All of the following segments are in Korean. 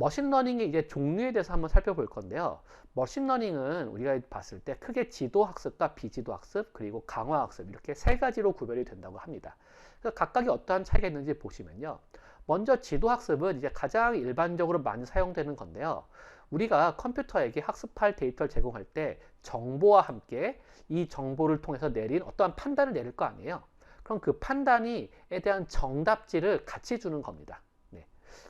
머신러닝의 이제 종류에 대해서 한번 살펴볼 건데요. 머신러닝은 우리가 봤을 때 크게 지도학습과 비지도학습 그리고 강화학습 이렇게 세 가지로 구별이 된다고 합니다. 그래서 각각이 어떠한 차이가 있는지 보시면요. 먼저 지도학습은 이제 가장 일반적으로 많이 사용되는 건데요. 우리가 컴퓨터에게 학습할 데이터를 제공할 때 정보와 함께 이 정보를 통해서 내린 어떠한 판단을 내릴 거 아니에요. 그럼 그 판단에 대한 정답지를 같이 주는 겁니다. 네.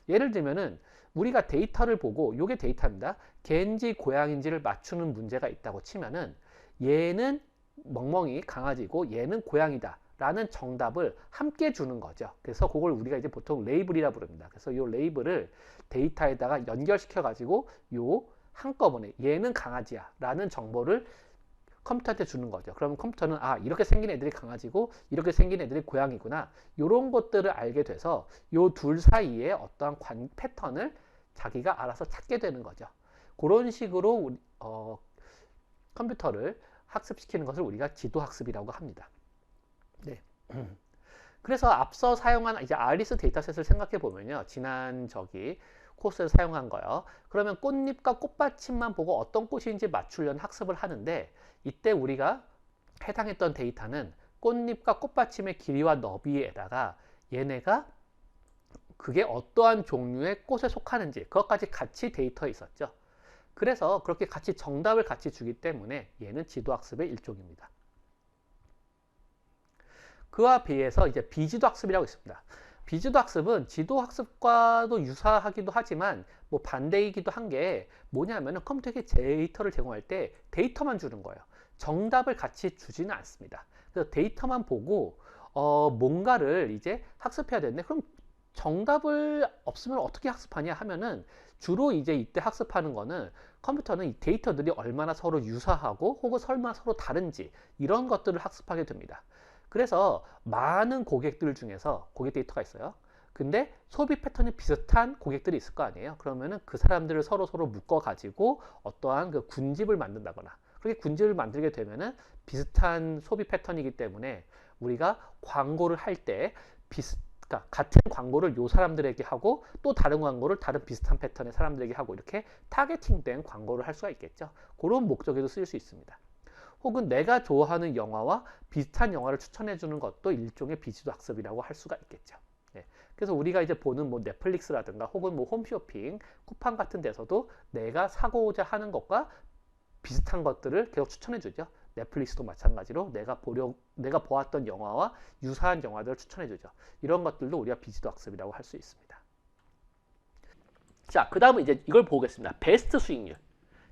예를 들면은 우리가 데이터를 보고 요게 데이터입니다. 개인지 고양인지를 맞추는 문제가 있다고 치면은 얘는 멍멍이 강아지고 얘는 고양이다 라는 정답을 함께 주는 거죠. 그래서 그걸 우리가 이제 보통 레이블이라 부릅니다. 그래서 요 레이블을 데이터에다가 연결시켜 가지고 요 한꺼번에 얘는 강아지야 라는 정보를 컴퓨터한테 주는 거죠. 그러면 컴퓨터는 아 이렇게 생긴 애들이 강아지고 이렇게 생긴 애들이 고양이구나 이런 것들을 알게 돼서 요 둘 사이에 어떠한 패턴을 자기가 알아서 찾게 되는 거죠. 그런 식으로 컴퓨터를 학습시키는 것을 우리가 지도학습이라고 합니다. 네. 그래서 앞서 사용한 이제 아리스 데이터셋을 생각해 보면요. 지난 코스에서 사용한 거요. 그러면 꽃잎과 꽃받침만 보고 어떤 꽃인지 맞추려는 학습을 하는데 이때 우리가 해당했던 데이터는 꽃잎과 꽃받침의 길이와 너비에다가 얘네가 그게 어떠한 종류의 꽃에 속하는지 그것까지 같이 데이터에 있었죠. 그래서 그렇게 같이 정답을 같이 주기 때문에 얘는 지도학습의 일종입니다. 그와 비해서 이제 비지도학습이라고 있습니다. 비지도학습은 지도학습과도 유사하기도 하지만 뭐 반대이기도 한 게 뭐냐면은 컴퓨터에게 데이터를 제공할 때 데이터만 주는 거예요. 정답을 같이 주지는 않습니다. 그래서 데이터만 보고 뭔가를 이제 학습해야 되는데 그럼 정답을 없으면 어떻게 학습하냐 하면은 주로 이제 이때 학습하는 거는 컴퓨터는 이 데이터들이 얼마나 서로 유사하고 혹은 설마 서로 다른지 이런 것들을 학습하게 됩니다. 그래서 많은 고객들 중에서 고객 데이터가 있어요. 근데 소비 패턴이 비슷한 고객들이 있을 거 아니에요. 그러면은 그 사람들을 서로 묶어 가지고 어떠한 그 군집을 만든다거나 그렇게 군집을 만들게 되면은 비슷한 소비 패턴이기 때문에 우리가 광고를 할 때 그러니까 같은 광고를 요 사람들에게 하고 또 다른 광고를 다른 비슷한 패턴의 사람들에게 하고 이렇게 타겟팅된 광고를 할 수가 있겠죠. 그런 목적에도 쓰일 수 있습니다. 혹은 내가 좋아하는 영화와 비슷한 영화를 추천해 주는 것도 일종의 비지도 학습이라고 할 수가 있겠죠. 네. 그래서 우리가 이제 보는 뭐 넷플릭스라든가 혹은 뭐 홈쇼핑, 쿠팡 같은 데서도 내가 사고자 하는 것과 비슷한 것들을 계속 추천해 주죠. 넷플릭스도 마찬가지로 내가 보았던 영화와 유사한 영화들을 추천해 주죠. 이런 것들도 우리가 비지도 학습이라고 할 수 있습니다. 자, 그 다음은 이제 이걸 보겠습니다. 베스트 수익률.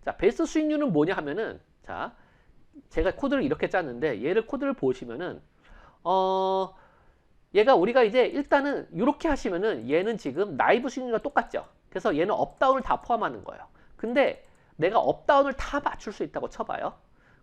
자, 베스트 수익률은 뭐냐 하면은 자, 제가 코드를 이렇게 짰는데 얘를 코드를 보시면은 얘가 우리가 이제 일단은 이렇게 하시면은 얘는 지금 나이브 수익률과 똑같죠. 그래서 얘는 업다운을 다 포함하는 거예요. 근데 내가 업다운을 다 맞출 수 있다고 쳐봐요.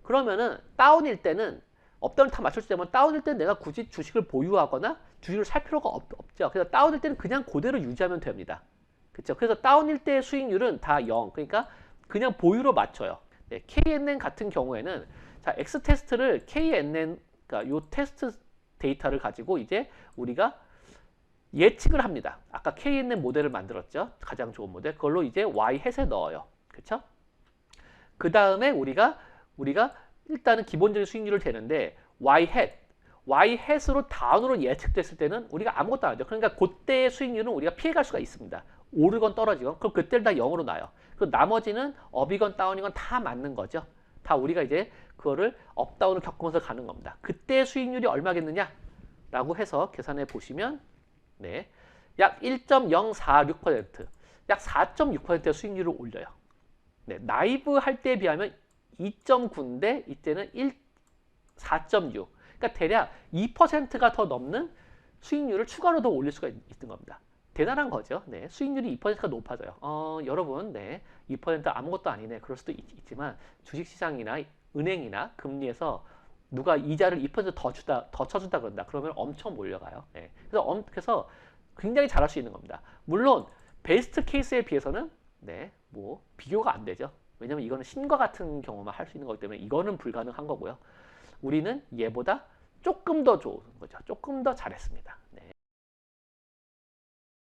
그러면은 다운일 때는 업다운을 다 맞출 수 있다면 다운일 때는 내가 굳이 주식을 보유하거나 주식을 살 필요가 없죠. 그래서 다운일 때는 그냥 그대로 유지하면 됩니다. 그렇죠? 그래서 다운일 때의 수익률은 다 0. 그러니까 그냥 보유로 맞춰요. 네, KNN 같은 경우에는 자, X 테스트를 KNN 그러니까 요 테스트 데이터를 가지고 이제 우리가 예측을 합니다. 아까 KNN 모델을 만들었죠. 가장 좋은 모델. 그걸로 이제 Y 햇에 넣어요. 그렇죠? 그 다음에 우리가 일단은 기본적인 수익률을 재는데 Y 햇으로 다운으로 예측됐을 때는 우리가 아무것도 안 하죠. 그러니까 그때의 수익률은 우리가 피해갈 수가 있습니다. 오르건 떨어지건 그럼 그때를 다 0으로 놔요. 그 나머지는 업이건 다운이건 다 맞는 거죠. 다 우리가 이제 그거를 업다운을 겪으면서 가는 겁니다. 그때 수익률이 얼마겠느냐? 라고 해서 계산해 보시면 네, 약 1.046%, 약 4.6%의 수익률을 올려요. 네, 나이브 할 때에 비하면 2.9인데 이때는 4.6. 그러니까 대략 2%가 더 넘는 수익률을 추가로 더 올릴 수가 있는 겁니다. 대단한 거죠. 네, 수익률이 2%가 높아져요. 여러분, 네, 2% 아무것도 아니네. 그럴 수도 있지만 주식시장이나 은행이나 금리에서 누가 이자를 2%더 쳐준다 그런다. 그러면 엄청 몰려가요. 네, 그래서 굉장히 잘할 수 있는 겁니다. 물론 베스트 케이스에 비해서는 네, 뭐 비교가 안 되죠. 왜냐면 이거는 신과 같은 경우만 할 수 있는 거기 때문에 이거는 불가능한 거고요. 우리는 얘보다 조금 더 좋은 거죠. 조금 더 잘했습니다.